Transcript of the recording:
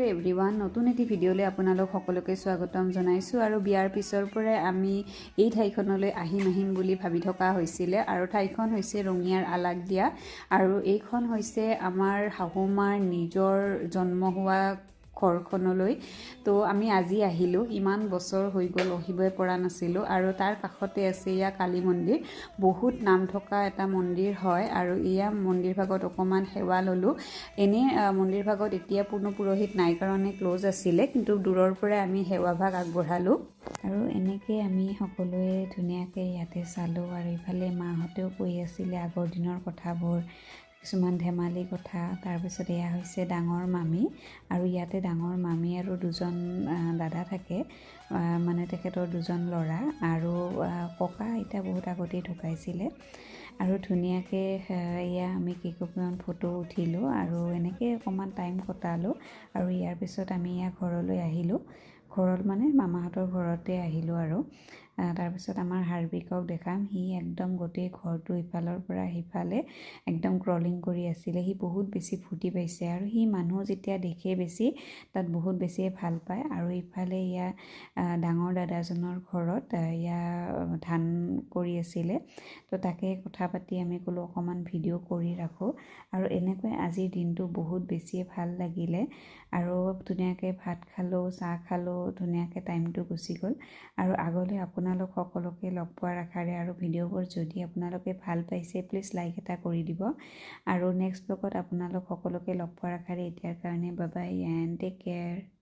Everyone নতুন এটি ভিডিঅ'লৈ আপোনালোক সকলোকে স্বাগতম জনাইছোঁ আৰু বিয়াৰ পিছৰ পৰাই আমি এই ঠাইখনলৈ আহিম বুলি ভাবি থকা হৈছিলে আৰু ঠাইখন হৈছে ৰঙিয়াৰ আলাকদিয়া আৰু এইখন হৈছে আমাৰ শাহুমাৰ নিজৰ জন্ম হোৱা ঘৰখনলৈ। তো আমি আজি আহিলোঁ, ইমান বছৰ হৈ গ'ল আহিবই পৰা নাছিলোঁ আৰু তাৰ কাষতে আছে এয়া কালী মন্দিৰ, বহুত নাম থকা এটা মন্দিৰ হয় আৰু এয়া মন্দিৰ ভাগত অকণমান সেৱা ল'লোঁ। এনে মন্দিৰ ভাগত এতিয়া কোনো পুৰোহিত নাই কাৰণে ক্ল'জ আছিলে, কিন্তু দূৰৰ পৰাই আমি সেৱাভাগ আগবঢ়ালোঁ আৰু এনেকৈ আমি সকলোৱে ধুনীয়াকৈ ইয়াতে চালোঁ আৰু ইফালে মাহঁতেও কৈ আছিলে আগৰ দিনৰ কথাবোৰ, কিছুমান ধেমালি কথা। তাৰপিছত এয়া হৈছে ডাঙৰ মামী আৰু ইয়াতে ডাঙৰ মামী আৰু দুজন দাদা থাকে, মানে তেখেতৰ দুজন ল'ৰা আৰু ককা আইতা বহুত আগতেই ঢুকাইছিলে আৰু ধুনীয়াকৈ এয়া আমি কেইকপিমান ফটো উঠিলোঁ আৰু এনেকৈ অকণমান টাইম কটালোঁ আৰু ইয়াৰ পিছত আমি এয়া ঘৰলৈ আহিলোঁ। ঘৰত মানে মামাহঁতৰ ঘৰতে আহিলোঁ আৰু তাৰপিছত আমাৰ হাৰ্বিকক দেখাম। সি একদম গোটেই ঘৰটো ইফালৰ পৰা সিফালে একদম ক্ৰলিং কৰি আছিলে। সি বহুত বেছি ফূৰ্তি পাইছে আৰু সি মানুহ যেতিয়া দেখে বেছি তাত বহুত বেছিয়ে ভাল পায়। আৰু ইফালে ইয়া ডাঙৰ দাদাজনৰ ঘৰত ইয়া ধান কৰি আছিলে, তো তাকে কথা পাতি আমি ক'লোঁ অকণমান ভিডিঅ' কৰি ৰাখোঁ আৰু এনেকৈ আজিৰ দিনটো বহুত বেছিয়ে ভাল লাগিলে আৰু ধুনীয়াকৈ ভাত খালোঁ, চাহ খালোঁ, ধুনীয়াকৈ টাইমটো গুচি গ'ল আৰু আগলৈ আপোনালোক সকলোকে লগ পোৱাৰ আশাৰে আৰু ভিডিঅ'বোৰ যদি আপোনালোকে ভাল পাইছে প্লিজ লাইক এটা কৰি দিব আৰু নেক্সট ব্লগত আপোনালোক সকলোকে লগ পোৱাৰ আশাৰে এতিয়াৰ কাৰণে bye bye and take care.